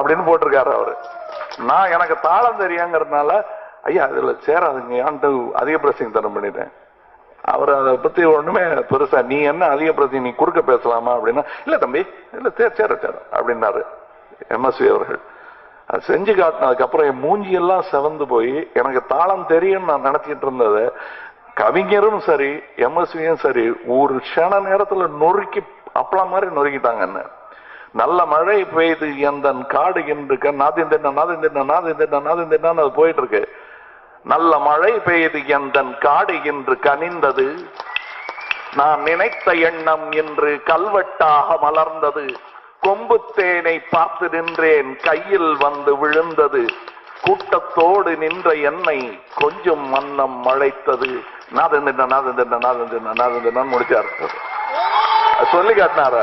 அப்படின்னு போட்டிருக்காரு அவரு. நான் எனக்கு தாளம் தெரியுங்கிறதுனால ஐயா இதுல சேராதுங்க அதிக பிரசங்க தரம் பண்ணிட்டேன். அவர் அதை பத்தி ஒண்ணுமே பெருசா நீ என்ன அதிக பிரசங்க நீ குறுக்க பேசலாமா அப்படின்னா இல்ல தம்பி இல்ல சேர அப்படின்னாரு எம்எஸ்வி அவர்கள். அது செஞ்சு காட்டினதுக்கு அப்புறம் என் மூஞ்சி எல்லாம் செவந்து போய் எனக்கு தாளம் தெரியும் நான் நினைச்சிட்டு இருந்தது கவிஞரும் சரி எம்எஸ்வியும் சரி ஒரு க்ஷண நேரத்துல நொறுக்கி அப்பளம் மாதிரி நொறுக்கிட்டாங்க. என்ன நல்ல மழை பெய்து எந்த காடு என்று நாதிந்தென்னு அது போயிட்டு இருக்கு. நல்ல மழை பெய்து எந்த காடு என்று கனிந்தது, நான் நினைத்த எண்ணம் என்று கல்வெட்டாக மலர்ந்தது, கொம்பு தேனை பார்த்து நின்றேன் கையில் வந்து விழுந்தது, கூட்டத்தோடு நின்ற என்னை கொஞ்சம் மன்னம் மழைத்தது. நாதன் முடிச்சார் சொல்லி காட்டினார்.